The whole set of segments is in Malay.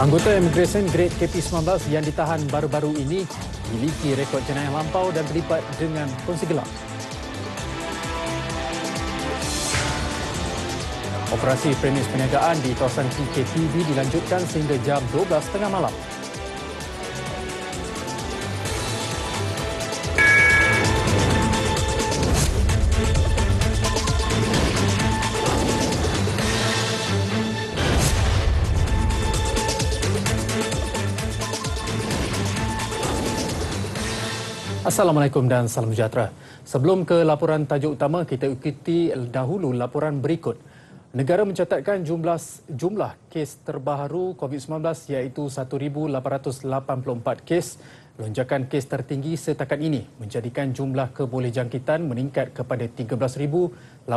Anggota imigresen grade KP19 yang ditahan baru-baru ini memiliki rekod jenayah lampau dan terlibat dengan kongsi gelap. Operasi premis perniagaan di kawasan PKPB dilanjutkan sehingga jam 12.30 malam. Assalamualaikum dan salam sejahtera. Sebelum ke laporan tajuk utama, kita ikuti dahulu laporan berikut. Negara mencatatkan jumlah kes terbaru COVID-19 iaitu 1,884 kes. Lonjakan kes tertinggi setakat ini menjadikan jumlah kebolehjangkitan meningkat kepada 13,842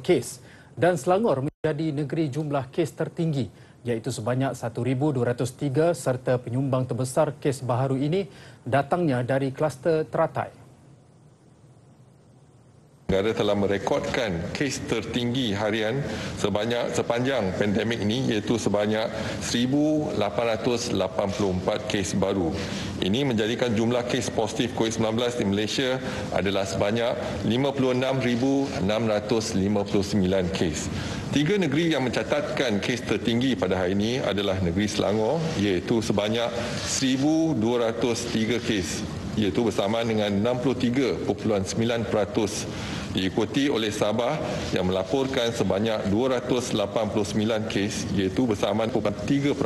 kes. Dan Selangor menjadi negeri jumlah kes tertinggi iaitu sebanyak 1,203 serta penyumbang terbesar kes baharu ini datangnya dari kluster teratai. Negara telah merekodkan kes tertinggi harian sepanjang pandemik ini iaitu sebanyak 1,884 kes baru. Ini menjadikan jumlah kes positif COVID-19 di Malaysia adalah sebanyak 56,659 kes. Tiga negeri yang mencatatkan kes tertinggi pada hari ini adalah negeri Selangor iaitu sebanyak 1,203 kes iaitu bersamaan dengan 63.9%. Diikuti oleh Sabah yang melaporkan sebanyak 289 kes iaitu bersamaan 3%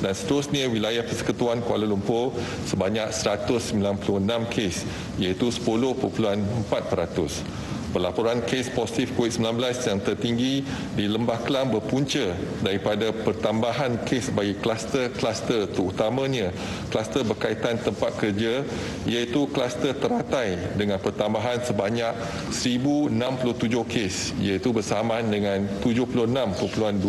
dan seterusnya wilayah Persekutuan Kuala Lumpur sebanyak 196 kes iaitu 10.4%. Pelaporan kes positif COVID-19 yang tertinggi di Lembah Kelang berpunca daripada pertambahan kes bagi kluster-kluster terutamanya kluster berkaitan tempat kerja iaitu kluster teratai dengan pertambahan sebanyak 1,067 kes iaitu bersamaan dengan 76.2%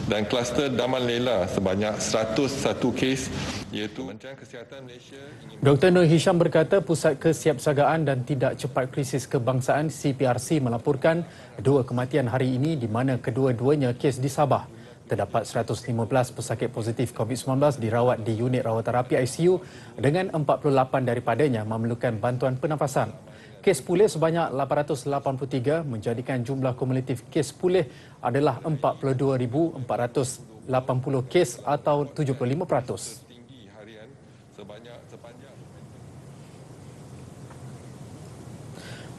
dan kluster Daman Lela sebanyak 101 kes iaitu Kementerian Kesihatan Malaysia. Dr. Nur Hisham berkata Pusat Kesiapsiagaan dan Tidak Cepat Krisis Kebangsaan CPRC melaporkan 2 kematian hari ini di mana kedua-duanya kes di Sabah. Terdapat 115 pesakit positif COVID-19 dirawat di unit rawaterapi ICU dengan 48 daripadanya memerlukan bantuan pernafasan. Kes pulih sebanyak 883 menjadikan jumlah kumulatif kes pulih adalah 42,480 kes atau 75%.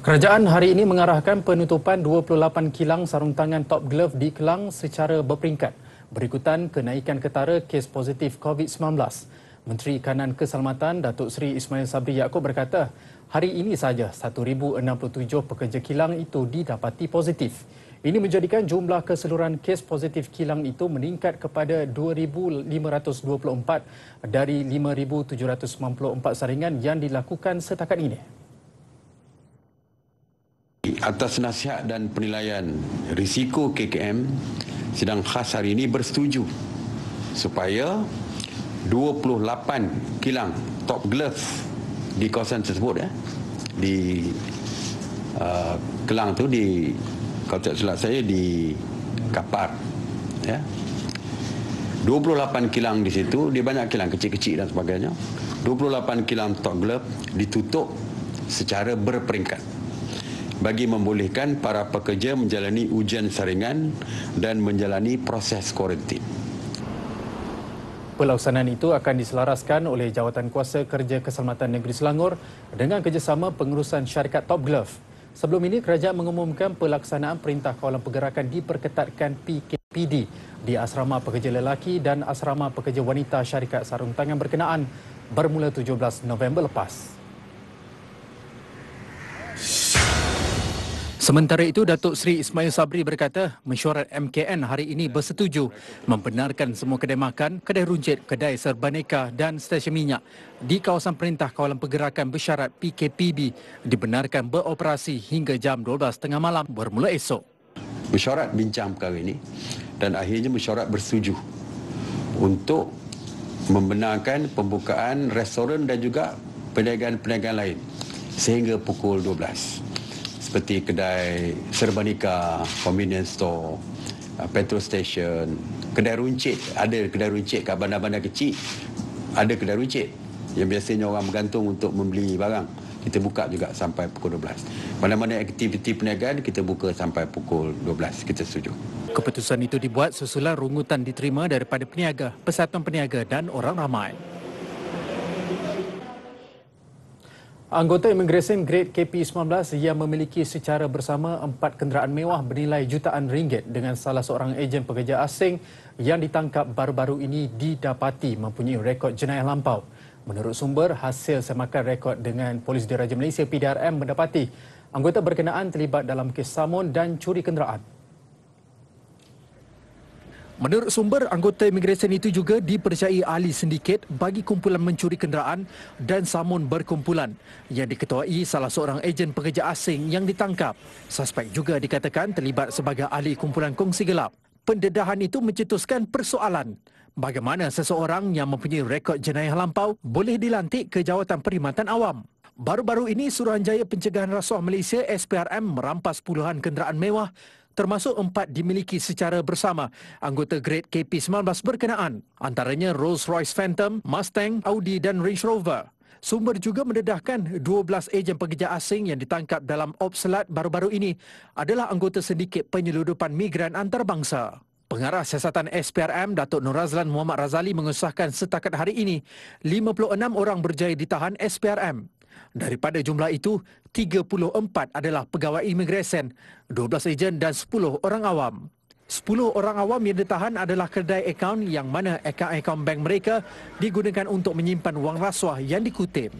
Kerajaan hari ini mengarahkan penutupan 28 kilang sarung tangan Top Glove di Kelang secara berperingkat berikutan kenaikan ketara kes positif COVID-19. Menteri Kanan Keselamatan Datuk Seri Ismail Sabri Yaakob berkata, hari ini saja 1,067 pekerja kilang itu didapati positif. Ini menjadikan jumlah keseluruhan kes positif kilang itu meningkat kepada 2,524 dari 5,794 saringan yang dilakukan setakat ini. Atas nasihat dan penilaian risiko KKM, sidang khas hari ini bersetuju supaya 28 kilang Top Glove di kawasan tersebut di Kelang tu di kalau tak silap saya di Kapar 28 kilang di situ, dia banyak kilang kecil-kecil dan sebagainya. 28 kilang Top Glove ditutup secara berperingkat bagi membolehkan para pekerja menjalani ujian saringan dan menjalani proses kuarantin. Pelaksanaan itu akan diselaraskan oleh Jawatan Kuasa Kerja Keselamatan Negeri Selangor dengan kerjasama pengurusan syarikat Top Glove. Sebelum ini, kerajaan mengumumkan pelaksanaan Perintah Kawalan Pergerakan diperketatkan PKPD di Asrama Pekerja Lelaki dan Asrama Pekerja Wanita Syarikat Sarung Tangan berkenaan bermula 17 November lepas. Sementara itu, Datuk Seri Ismail Sabri berkata, mesyuarat MKN hari ini bersetuju membenarkan semua kedai makan, kedai runcit, kedai serbaneka dan stesen minyak di kawasan Perintah Kawalan Pergerakan bersyarat PKPB dibenarkan beroperasi hingga jam 12.30 malam bermula esok. Mesyuarat bincang perkara ini dan akhirnya mesyuarat bersetuju untuk membenarkan pembukaan restoran dan juga perniagaan-perniagaan lain sehingga pukul 12. Seperti kedai serbanika, convenience store, petrol station, kedai runcit, ada kedai runcit kat bandar-bandar kecil, ada kedai runcit yang biasanya orang bergantung untuk membeli barang. Kita buka juga sampai pukul 12. Mana-mana aktiviti perniagaan kita buka sampai pukul 12. Kita setuju. Keputusan itu dibuat susulan rungutan diterima daripada peniaga, persatuan peniaga dan orang ramai. Anggota Imigresen Grade KP19 yang memiliki secara bersama 4 kenderaan mewah bernilai jutaan ringgit dengan salah seorang ejen pekerja asing yang ditangkap baru-baru ini didapati mempunyai rekod jenayah lampau. Menurut sumber, hasil semakan rekod dengan Polis Diraja Malaysia PDRM mendapati anggota berkenaan terlibat dalam kes samun dan curi kenderaan. Menurut sumber, anggota imigresen itu juga dipercayai ahli sindiket bagi kumpulan mencuri kenderaan dan samun berkumpulan yang diketuai salah seorang ejen pekerja asing yang ditangkap. Suspek juga dikatakan terlibat sebagai ahli kumpulan kongsi gelap. Pendedahan itu mencetuskan persoalan. Bagaimana seseorang yang mempunyai rekod jenayah lampau boleh dilantik ke jawatan perkhidmatan awam? Baru-baru ini, Suruhanjaya Pencegahan Rasuah Malaysia SPRM merampas puluhan kenderaan mewah termasuk 4 dimiliki secara bersama anggota grade KP19 berkenaan. Antaranya Rolls-Royce Phantom, Mustang, Audi dan Range Rover. Sumber juga mendedahkan 12 ejen pekerja asing yang ditangkap dalam Opselat baru-baru ini adalah anggota sindiket penyeludupan migran antarabangsa. Pengarah Siasatan SPRM Datuk Nur Razlan Muhammad Razali mengesahkan setakat hari ini 56 orang berjaya ditahan SPRM. Daripada jumlah itu, 34 adalah pegawai imigresen, 12 ejen dan 10 orang awam. 10 orang awam yang ditahan adalah kedai akaun yang mana akaun bank mereka digunakan untuk menyimpan wang rasuah yang dikutip.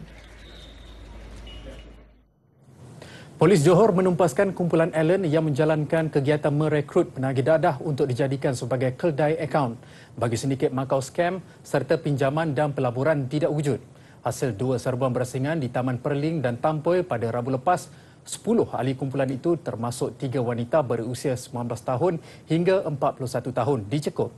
Polis Johor menumpaskan kumpulan Allen yang menjalankan kegiatan merekrut penagih dadah untuk dijadikan sebagai kedai akaun bagi sindiket Macau Scam serta pinjaman dan pelaburan tidak wujud. Hasil 2 serbuan berasingan di Taman Perling dan Tampoi pada Rabu lepas, 10 ahli kumpulan itu termasuk 3 wanita berusia 19 tahun hingga 41 tahun dicekup.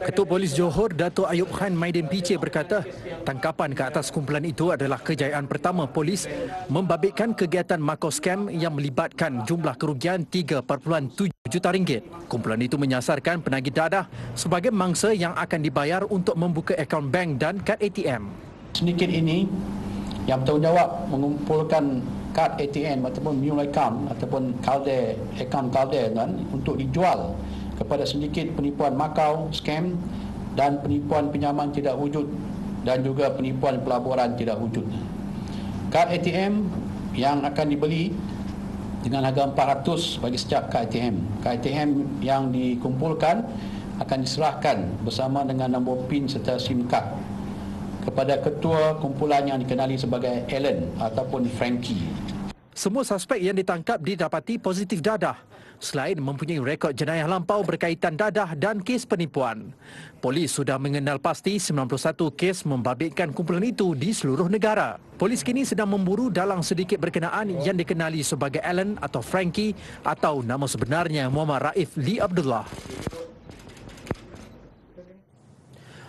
Ketua Polis Johor Dato' Ayub Khan Maidin Piche berkata, tangkapan ke atas kumpulan itu adalah kejayaan pertama polis membabitkan kegiatan Macau Scam yang melibatkan jumlah kerugian 3.7 juta ringgit. Kumpulan itu menyasarkan penagih dadah sebagai mangsa yang akan dibayar untuk membuka akaun bank dan kad ATM. Sindiket ini yang bertanggungjawab mengumpulkan kad ATM ataupun mule account ataupun akaun kalde untuk dijual kepada sindiket penipuan Macau Scam dan penipuan pinjaman tidak wujud dan juga penipuan pelaburan tidak wujud. Kad ATM yang akan dibeli dengan harga 400 bagi setiap kad ATM. Kad ATM yang dikumpulkan akan diserahkan bersama dengan nombor PIN serta SIM card kepada ketua kumpulan yang dikenali sebagai Allen ataupun Frankie. Semua suspek yang ditangkap didapati positif dadah selain mempunyai rekod jenayah lampau berkaitan dadah dan kes penipuan. Polis sudah mengenal pasti 91 kes membabitkan kumpulan itu di seluruh negara. Polis kini sedang memburu dalang sedikit berkenaan yang dikenali sebagai Allen atau Frankie atau nama sebenarnya Muhammad Raif Lee Abdullah.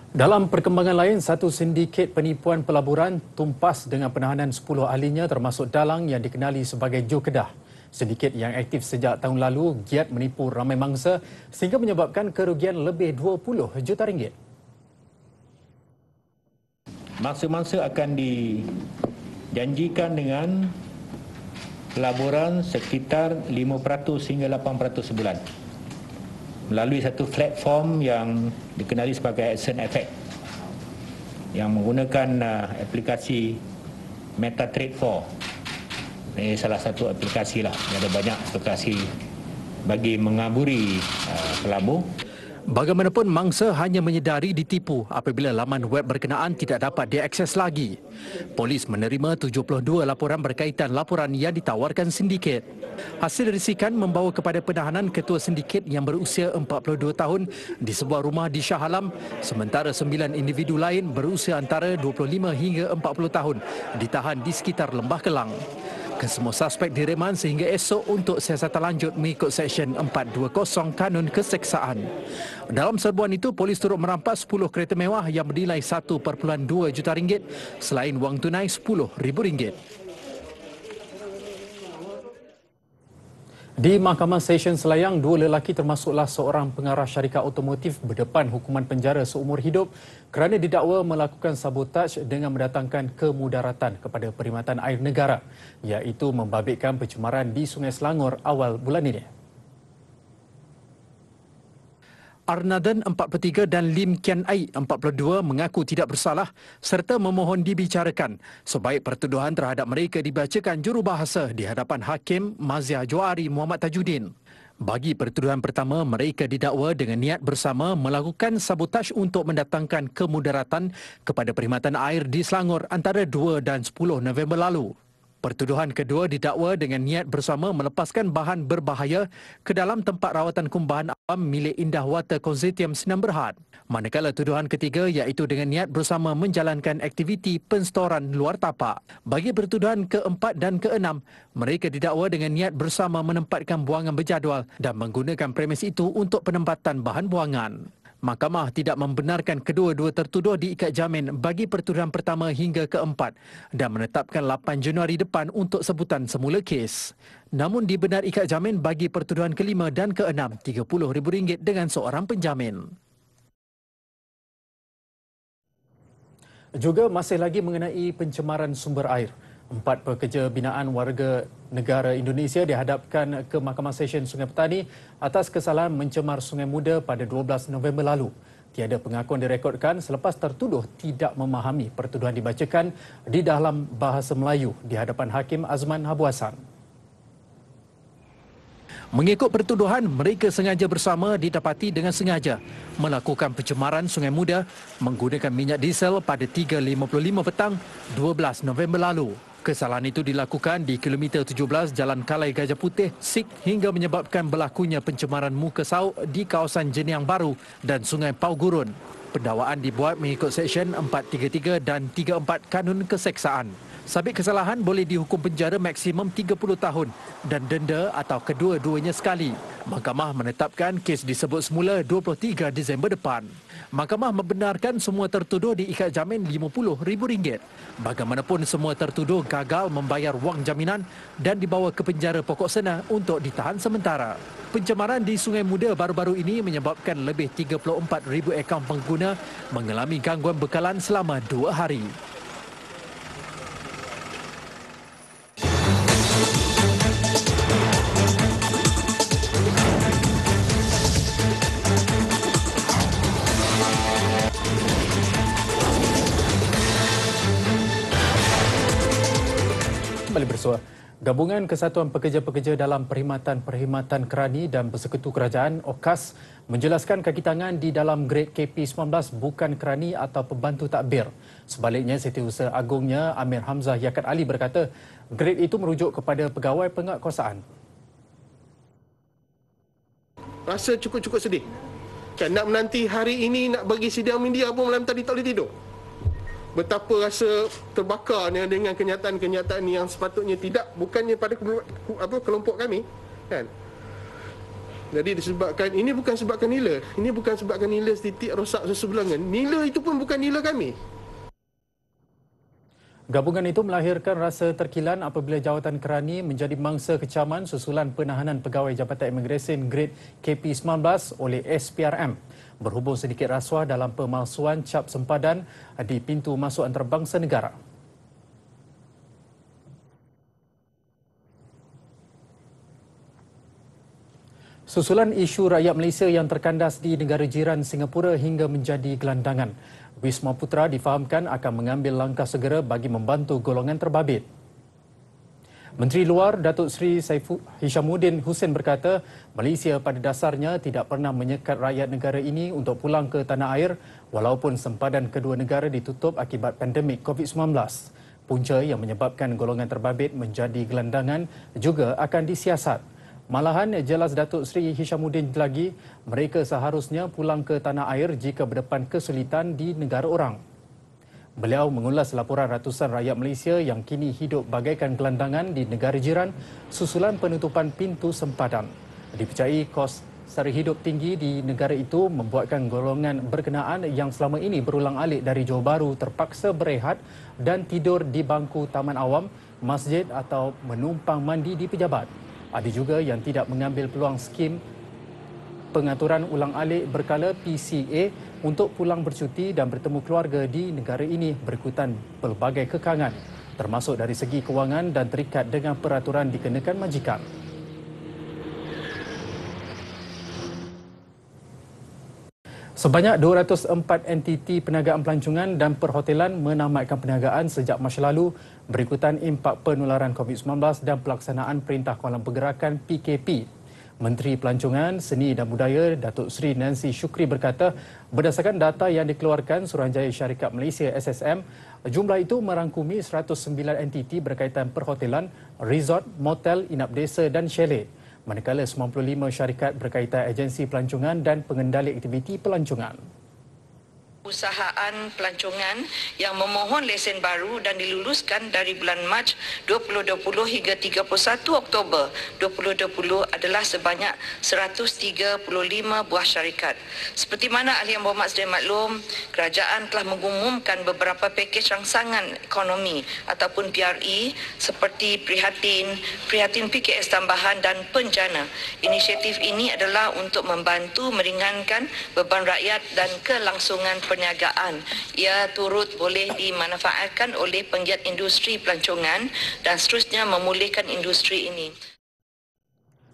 Dalam perkembangan lain, satu sindiket penipuan pelaburan tumpas dengan penahanan 10 ahlinya termasuk dalang yang dikenali sebagai Joe Kedah. Sindiket yang aktif sejak tahun lalu giat menipu ramai mangsa sehingga menyebabkan kerugian lebih 20 juta ringgit. Mangsa-mangsa akan dijanjikan dengan pelaburan sekitar 5% hingga 8% sebulan melalui satu platform yang dikenali sebagai Action Effect yang menggunakan aplikasi MetaTrade 4. Ini salah satu aplikasi lah. Ada banyak aplikasi bagi mengaburi pelabur. Bagaimanapun, mangsa hanya menyedari ditipu apabila laman web berkenaan tidak dapat diakses lagi. Polis menerima 72 laporan berkaitan laporan yang ditawarkan sindiket. Hasil risikan membawa kepada penahanan ketua sindiket yang berusia 42 tahun di sebuah rumah di Shah Alam, sementara 9 individu lain berusia antara 25 hingga 40 tahun ditahan di sekitar Lembah Kelang. Kesemua suspek direman sehingga esok untuk siasatan lanjut mengikut Seksyen 420 Kanun Keseksaan. Dalam serbuan itu, polis turut merampas 10 kereta mewah yang bernilai 1.2 juta ringgit selain wang tunai RM10,000. Di Mahkamah Session Selayang, dua lelaki termasuklah seorang pengarah syarikat automotif berdepan hukuman penjara seumur hidup kerana didakwa melakukan sabotaj dengan mendatangkan kemudaratan kepada perkhidmatan air negara, iaitu membabitkan pencemaran di Sungai Selangor awal bulan ini. Arnaden 43 dan Lim Kian Ai 42 mengaku tidak bersalah serta memohon dibicarakan sebaik pertuduhan terhadap mereka dibacakan jurubahasa di hadapan Hakim Mazia Johari Muhammad Tajuddin. Bagi pertuduhan pertama, mereka didakwa dengan niat bersama melakukan sabotaj untuk mendatangkan kemudaratan kepada perkhidmatan air di Selangor antara 2 dan 10 November lalu. Pertuduhan kedua didakwa dengan niat bersama melepaskan bahan berbahaya ke dalam tempat rawatan kumbahan awam milik Indah Water Konsortium Senam Berhad. Manakala tuduhan ketiga iaitu dengan niat bersama menjalankan aktiviti penstoran luar tapak. Bagi pertuduhan keempat dan keenam, mereka didakwa dengan niat bersama menempatkan buangan berjadual dan menggunakan premis itu untuk penempatan bahan buangan. Mahkamah tidak membenarkan kedua-dua tertuduh diikat jamin bagi pertuduhan pertama hingga keempat dan menetapkan 8 Januari depan untuk sebutan semula kes. Namun dibenar ikat jamin bagi pertuduhan kelima dan keenam RM30,000 dengan seorang penjamin. Juga masih lagi mengenai pencemaran sumber air. 4 pekerja binaan warga negara Indonesia dihadapkan ke Mahkamah Session Sungai Petani atas kesalahan mencemar Sungai Muda pada 12 November lalu. Tiada pengakuan direkodkan selepas tertuduh tidak memahami pertuduhan dibacakan di dalam bahasa Melayu di hadapan Hakim Azman Habu Hassan. Mengikut pertuduhan, mereka sengaja bersama didapati dengan sengaja melakukan pencemaran Sungai Muda menggunakan minyak diesel pada 3.55 petang 12 November lalu. Kesalahan itu dilakukan di kilometer 17 Jalan Kalai Gajah Putih, Sik hingga menyebabkan berlakunya pencemaran muka sauk di kawasan Jeniang Baru dan Sungai Pau Gurun. Pendakwaan dibuat mengikut Seksyen 433 dan 34 Kanun Keseksaan. Sabit kesalahan boleh dihukum penjara maksimum 30 tahun dan denda atau kedua-duanya sekali. Mahkamah menetapkan kes disebut semula 23 Disember depan. Mahkamah membenarkan semua tertuduh diikat jamin RM50,000. Bagaimanapun semua tertuduh gagal membayar wang jaminan dan dibawa ke penjara Pokok Sena untuk ditahan sementara. Pencemaran di Sungai Muda baru-baru ini menyebabkan lebih 34,000 akaun pengguna mengalami gangguan bekalan selama 2 hari. Kembali bersua. Gabungan Kesatuan Pekerja-Pekerja dalam Perkhidmatan Kerani dan Persekutu Kerajaan OKAS menjelaskan kaki tangan di dalam grade KP19 bukan kerani atau pembantu takbir. Sebaliknya, Setiausaha Agungnya Amir Hamzah Yakat Ali berkata grade itu merujuk kepada pegawai penguatkuasaan. Rasa cukup-cukup sedih. Kan nak menanti hari ini nak bagi sidang media pun malam tadi tak boleh tidur. Betapa rasa terbakarnya dengan kenyataan-kenyataan yang sepatutnya tidak, bukannya pada kelompok kami, kan. Jadi disebabkan ini bukan sebabkan nila, ini bukan sebabkan nila setitik rosak sesebelangan. Nila itu pun bukan nila kami. Gabungan itu melahirkan rasa terkilan apabila jawatan kerani menjadi mangsa kecaman susulan penahanan pegawai Jabatan Imigresen grade KP19 oleh SPRM. Berhubung sedikit rasuah dalam pemalsuan cap sempadan di pintu masuk antarabangsa negara. Susulan isu rakyat Malaysia yang terkandas di negara jiran Singapura hingga menjadi gelandangan, Wisma Putra difahamkan akan mengambil langkah segera bagi membantu golongan terbabit. Menteri Luar Datuk Seri Hishamuddin Hussein berkata, Malaysia pada dasarnya tidak pernah menyekat rakyat negara ini untuk pulang ke tanah air walaupun sempadan kedua negara ditutup akibat pandemik COVID-19. Punca yang menyebabkan golongan terbabit menjadi gelandangan juga akan disiasat. Malahan, jelas Datuk Seri Hishamuddin lagi, mereka seharusnya pulang ke tanah air jika berdepan kesulitan di negara orang. Beliau mengulas laporan ratusan rakyat Malaysia yang kini hidup bagaikan gelandangan di negara jiran susulan penutupan pintu sempadan. Dipercayai kos sara hidup tinggi di negara itu membuatkan golongan berkenaan yang selama ini berulang-alik dari Johor Bahru terpaksa berehat dan tidur di bangku taman awam, masjid atau menumpang mandi di pejabat. Ada juga yang tidak mengambil peluang skim pengaturan ulang alik berkala PCA untuk pulang bercuti dan bertemu keluarga di negara ini berikutan pelbagai kekangan, termasuk dari segi kewangan dan terikat dengan peraturan dikenakan majikan. Sebanyak 204 entiti perniagaan pelancongan dan perhotelan menamatkan perniagaan sejak Mac lalu berikutan impak penularan COVID-19 dan pelaksanaan Perintah Kawalan Pergerakan PKP. Menteri Pelancongan, Seni dan Budaya Datuk Seri Nancy Shukri berkata, berdasarkan data yang dikeluarkan Suruhanjaya Syarikat Malaysia SSM, jumlah itu merangkumi 109 entiti berkaitan perhotelan, resort, motel, inap desa dan chalet. Manakala 95 syarikat berkaitan agensi pelancongan dan pengendali aktiviti pelancongan. Usahaan pelancongan yang memohon lesen baru dan diluluskan dari bulan Mac 2020 hingga 31 Oktober 2020 adalah sebanyak 135 buah syarikat. Seperti mana Ahli Yang Berhormat sedia maklum, kerajaan telah mengumumkan beberapa pakej rangsangan ekonomi ataupun PRE seperti prihatin PKS tambahan dan penjana. Inisiatif ini adalah untuk membantu meringankan beban rakyat dan kelangsungan perniagaan. Ia turut boleh dimanfaatkan oleh penggiat industri pelancongan dan seterusnya memulihkan industri ini.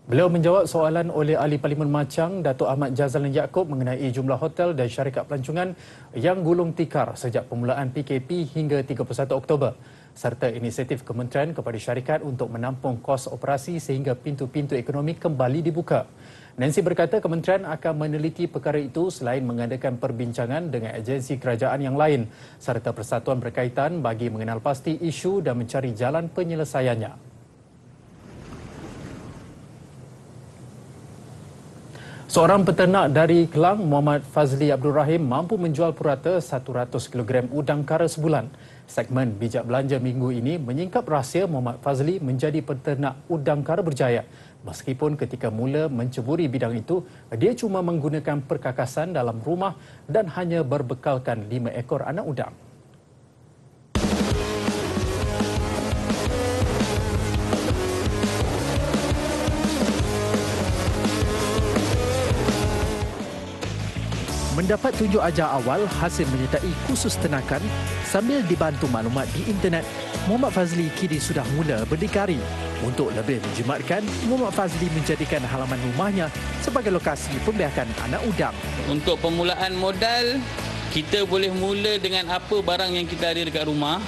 Beliau menjawab soalan oleh Ahli Parlimen Machang, Datuk Ahmad Jazlan Yaakob mengenai jumlah hotel dan syarikat pelancongan yang gulung tikar sejak permulaan PKP hingga 31 Oktober serta inisiatif kementerian kepada syarikat untuk menampung kos operasi sehingga pintu-pintu ekonomi kembali dibuka. Nancy berkata kementerian akan meneliti perkara itu selain mengadakan perbincangan dengan agensi kerajaan yang lain serta persatuan berkaitan bagi mengenal pasti isu dan mencari jalan penyelesaiannya. Seorang peternak dari Kelang, Muhammad Fazli Abdul Rahim, mampu menjual purata 100 kg udang kara sebulan. Segmen Bijak Belanja minggu ini menyingkap rahsia Muhammad Fazli menjadi peternak udang kara berjaya. Meskipun ketika mula menceburi bidang itu, dia cuma menggunakan perkakasan dalam rumah dan hanya berbekalkan 5 ekor anak udang. Mendapat tunjuk ajar awal hasil menyertai kursus ternakan sambil dibantu maklumat di internet, Muhammad Fazli kini sudah mula berdikari. Untuk lebih menjimatkan, Muhammad Fazli menjadikan halaman rumahnya sebagai lokasi pembiakan anak udang. Untuk permulaan modal, kita boleh mula dengan apa barang yang kita ada dekat rumah.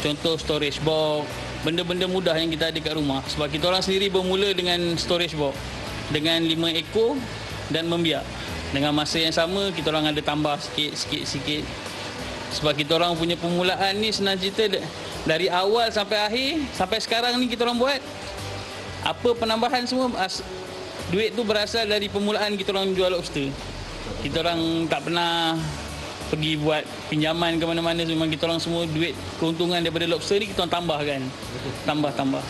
Contoh storage box, benda-benda mudah yang kita ada dekat rumah. Sebab kita orang sendiri bermula dengan storage box dengan 5 ekor dan membiak. Dengan masa yang sama, kita orang ada tambah sikit. Sebab kita orang punya permulaan ni senang cerita dari awal sampai akhir, sampai sekarang ni kita orang buat. Apa penambahan semua, duit tu berasal dari permulaan kita orang jual lobster. Kita orang tak pernah pergi buat pinjaman ke mana-mana, memang kita orang semua duit keuntungan daripada lobster ni kita orang tambahkan. Tambah.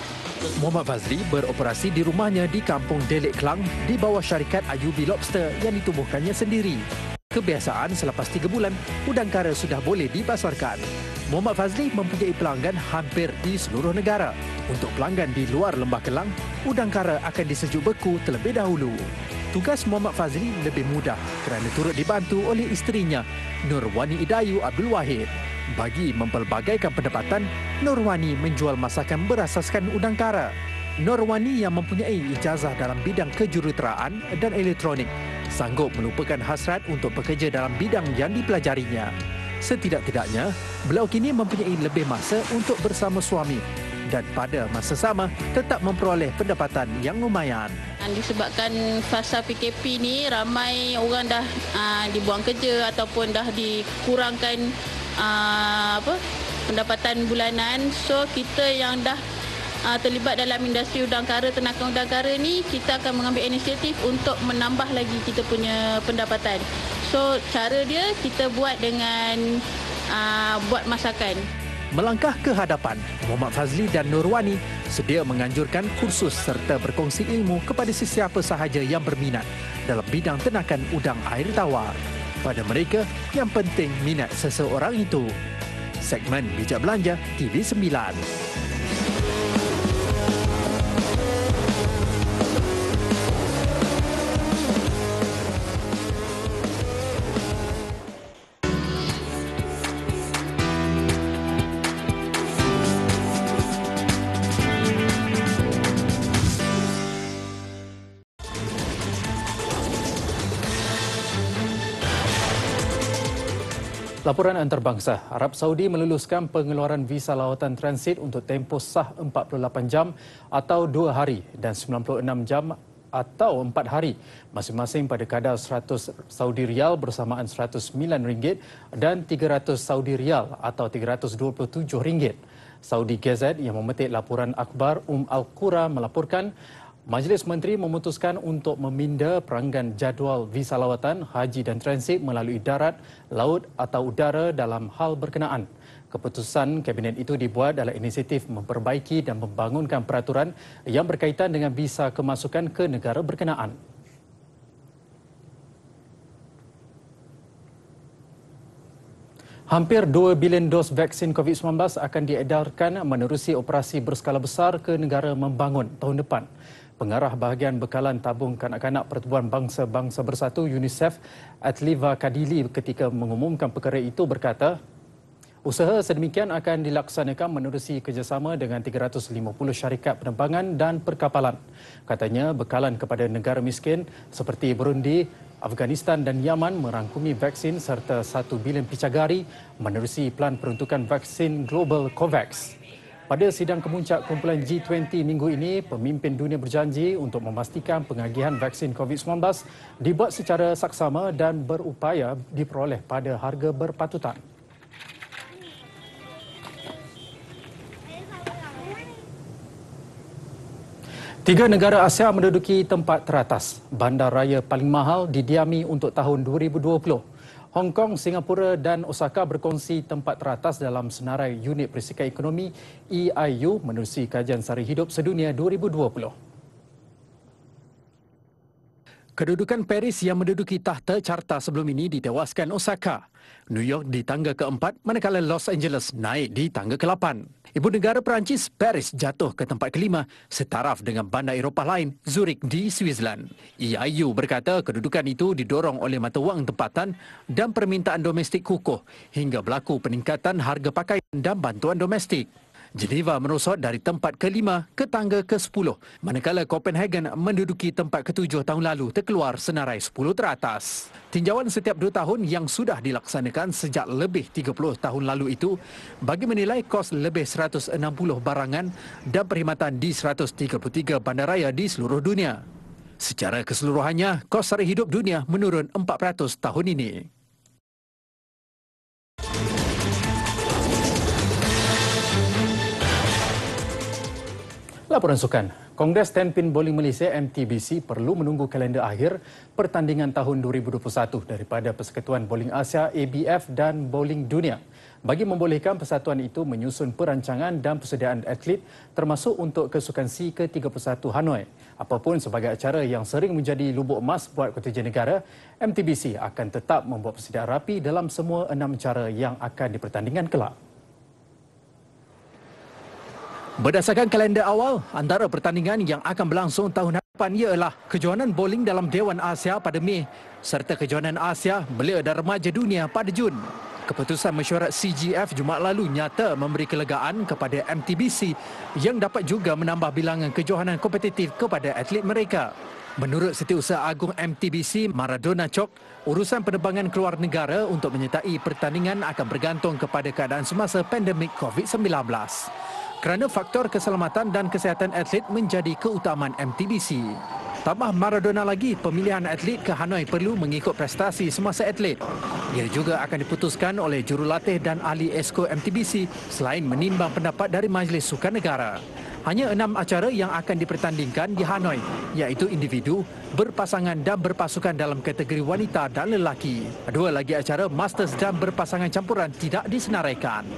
Muhammad Fazli beroperasi di rumahnya di Kampung Delik Kelang di bawah syarikat Ayubi Lobster yang ditumbuhkannya sendiri. Kebiasaan selepas 3 bulan, udang kara sudah boleh dipasarkan. Muhammad Fazli mempunyai pelanggan hampir di seluruh negara. Untuk pelanggan di luar Lembah Kelang, udang kara akan disejuk beku terlebih dahulu. Tugas Muhammad Fazli lebih mudah kerana turut dibantu oleh isterinya, Nurwani Idayu Abdul Wahid. Bagi mempelbagaikan pendapatan, Nurwani menjual masakan berasaskan udang kara. Nurwani yang mempunyai ijazah dalam bidang kejuruteraan dan elektronik sanggup melupakan hasrat untuk bekerja dalam bidang yang dipelajarinya. Setidak-tidaknya, beliau kini mempunyai lebih masa untuk bersama suami dan pada masa sama tetap memperoleh pendapatan yang lumayan. Disebabkan fasa PKP ni ramai orang dah dibuang kerja ataupun dah dikurangkan pendapatan bulanan. So kita yang dah terlibat dalam industri udang kara, ternakan udang kara ni, kita akan mengambil inisiatif untuk menambah lagi kita punya pendapatan. So cara dia kita buat dengan buat masakan. Melangkah ke hadapan, Muhammad Fazli dan Nurwani sedia menganjurkan kursus serta berkongsi ilmu kepada sesiapa sahaja yang berminat dalam bidang ternakan udang air tawar. Pada mereka, yang penting minat seseorang itu. Segmen Bijak Belanja TV 9. Laporan antarabangsa, Arab Saudi meluluskan pengeluaran visa lawatan transit untuk tempoh sah 48 jam atau 2 hari dan 96 jam atau 4 hari, masing-masing pada kadar 100 Saudi Rial bersamaan RM109 dan 300 Saudi Rial atau RM327. Saudi Gazette yang memetik laporan akhbar Al-Qura melaporkan Majlis Menteri memutuskan untuk meminda peranggan jadual visa lawatan, haji dan transit melalui darat, laut atau udara dalam hal berkenaan. Keputusan Kabinet itu dibuat dalam inisiatif memperbaiki dan membangunkan peraturan yang berkaitan dengan visa kemasukan ke negara berkenaan. Hampir 2 bilion dos vaksin COVID-19 akan diedarkan menerusi operasi berskala besar ke negara membangun tahun depan. Pengarah bahagian bekalan tabung kanak-kanak Pertubuhan Bangsa-Bangsa Bersatu UNICEF, Atliva Kadili ketika mengumumkan perkara itu berkata, usaha sedemikian akan dilaksanakan menerusi kerjasama dengan 350 syarikat penerbangan dan perkapalan. Katanya bekalan kepada negara miskin seperti Burundi, Afghanistan dan Yaman merangkumi vaksin serta 1 bilion picagari menerusi Pelan Peruntukan Vaksin Global COVAX. Pada sidang kemuncak kumpulan G20 minggu ini, pemimpin dunia berjanji untuk memastikan pengagihan vaksin COVID-19 dibuat secara saksama dan berupaya diperoleh pada harga berpatutan. Tiga negara Asia menduduki tempat teratas. Bandar raya paling mahal didiami untuk tahun 2020. Hong Kong, Singapura dan Osaka berkongsi tempat teratas dalam senarai Unit Perisikan Ekonomi EIU menerusi kajian sara hidup sedunia 2020. Kedudukan Paris yang menduduki tahta carta sebelum ini ditewaskan Osaka. New York di tangga ke-4 manakala Los Angeles naik di tangga ke-8. Ibu negara Perancis, Paris jatuh ke tempat ke-5 setaraf dengan bandar Eropah lain, Zurich di Switzerland. EIU berkata kedudukan itu didorong oleh mata wang tempatan dan permintaan domestik kukuh hingga berlaku peningkatan harga pakaian dan bantuan domestik. Geneva merosot dari tempat ke-5 ke tangga ke-10, manakala Copenhagen menduduki tempat ke-7 tahun lalu terkeluar senarai 10 teratas. Tinjauan setiap 2 tahun yang sudah dilaksanakan sejak lebih 30 tahun lalu itu bagi menilai kos lebih 160 barangan dan perkhidmatan di 133 bandaraya di seluruh dunia. Secara keseluruhannya, kos sara hidup dunia menurun 4% tahun ini. Laporan sukan. Kongres Tenpin Bowling Malaysia MTBC perlu menunggu kalender akhir pertandingan tahun 2021 daripada Persekutuan Bowling Asia ABF dan Bowling Dunia bagi membolehkan persatuan itu menyusun perancangan dan persediaan atlet termasuk untuk kesukan C ke-31 Hanoi. Apapun sebagai acara yang sering menjadi lubuk emas buat Kertajaya MTBC akan tetap membuat persediaan rapi dalam semua 6 acara yang akan dipertandingkan kelak. Berdasarkan kalender awal, antara pertandingan yang akan berlangsung tahun hadapan ialah kejohanan bowling dalam Dewan Asia pada Mei serta kejohanan Asia Belia dan Remaja Dunia pada Jun. Keputusan mesyuarat CGF Jumaat lalu nyata memberi kelegaan kepada MTBC yang dapat juga menambah bilangan kejohanan kompetitif kepada atlet mereka. Menurut Setiausaha Agung MTBC Maradona Chok, urusan penerbangan keluar negara untuk menyertai pertandingan akan bergantung kepada keadaan semasa pandemik COVID-19. Kerana faktor keselamatan dan kesihatan atlet menjadi keutamaan MTBC. Tambah Maradona lagi, pemilihan atlet ke Hanoi perlu mengikut prestasi semasa atlet. Ia juga akan diputuskan oleh jurulatih dan ahli esko MTBC selain menimbang pendapat dari Majlis Sukan Negara. Hanya 6 acara yang akan dipertandingkan di Hanoi, iaitu individu, berpasangan dan berpasukan dalam kategori wanita dan lelaki. 2 lagi acara Masters dan berpasangan campuran tidak disenaraikan.